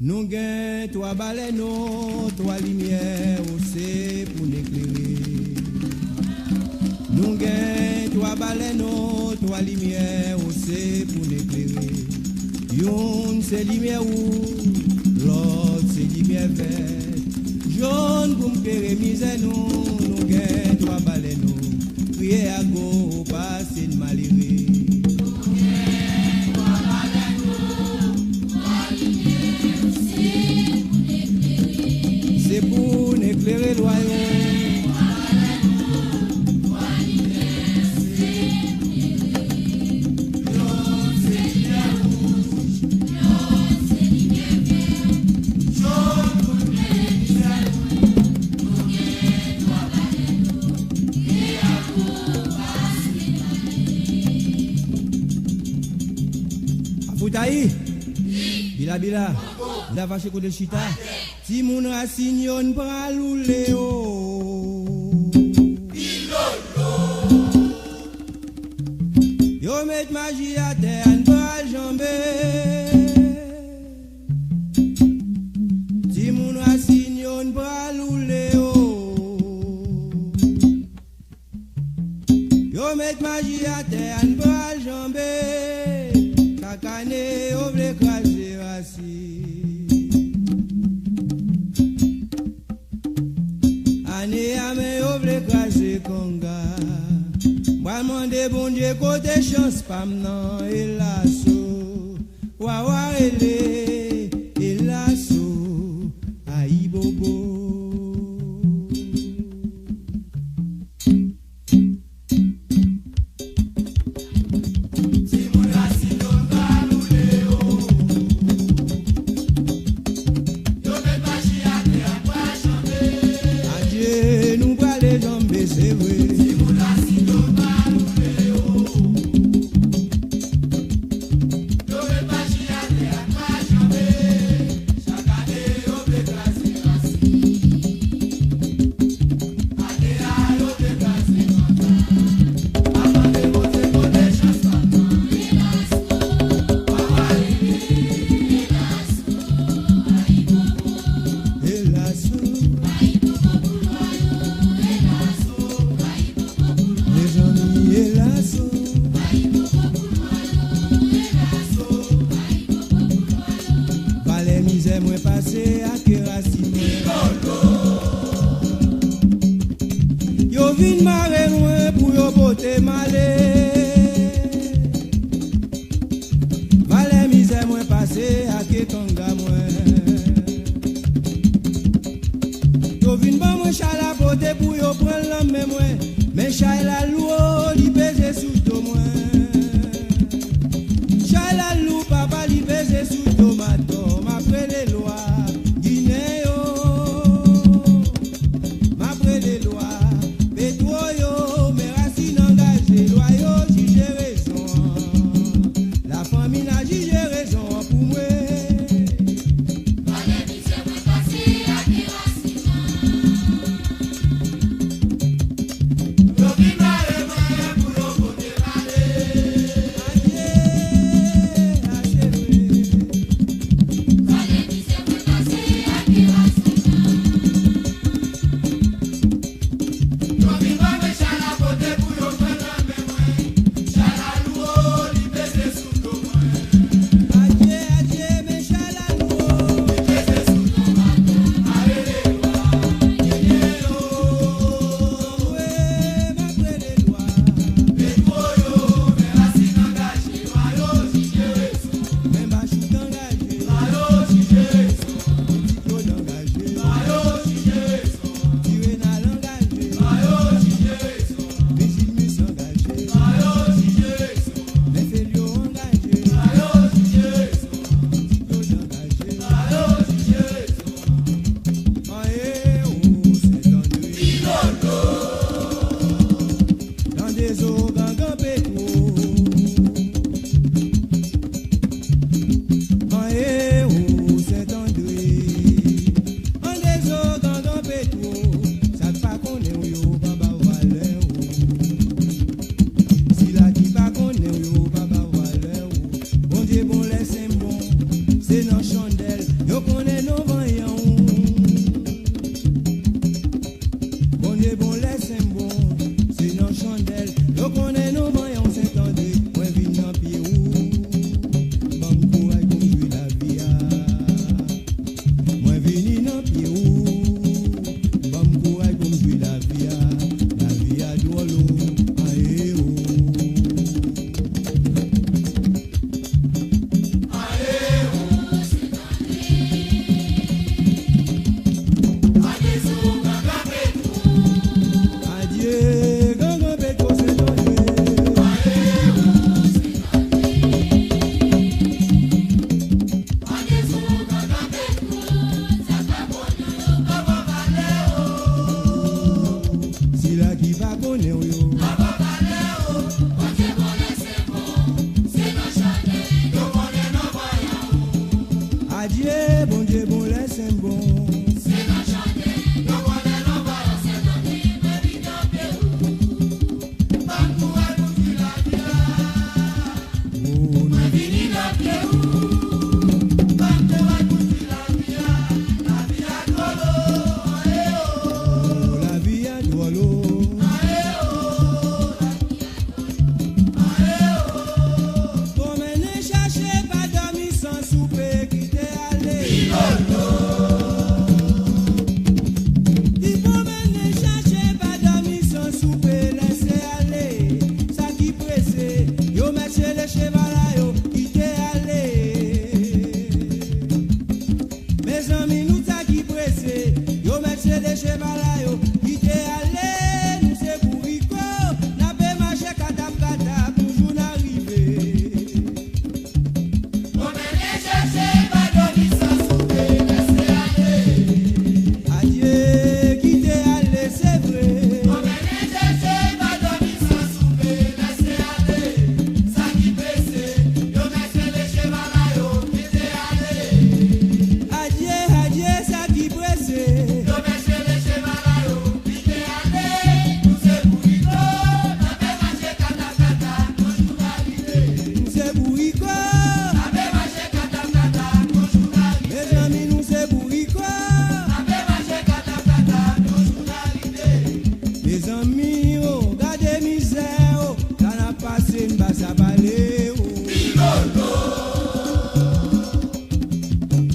Nous gagnons trois baleines, trois lumières, c'est pour nous éclairer. Nous gagnons trois baleines, trois lumières, c'est pour nous éclairer. Une c'est lumière rouge, l'autre c'est lumière verte. Jaune pour me faire misère, nous gagnons trois baleines, priez à go, passer de malheureux. C'est pour éclairer le royaume. Afoutaï, bila, la vache côté chita. Si mon racine yon pralou léo yo met magie à terre en bras jambé. Si mon racine yon pralou léo yo met magie à terre en bras jambé. Kakane oble krasé racine. Ane ame oble krasé konga. Moi mande bon Dieu côté chance pam nan elaso. Wa ele elaso aïe bobo. Yo vin mare loin pour yo bote malé. Valé misère moi passé à ke kanga moi. Yo vin ba moi chala bote pour yo prendre l'homme moi. Mais chala lou li baiser sous to moi. Chala lou papa li baiser sous tomato m'après les lois. bon Dieu, bon, laisse bon.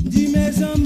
Dis mes amis.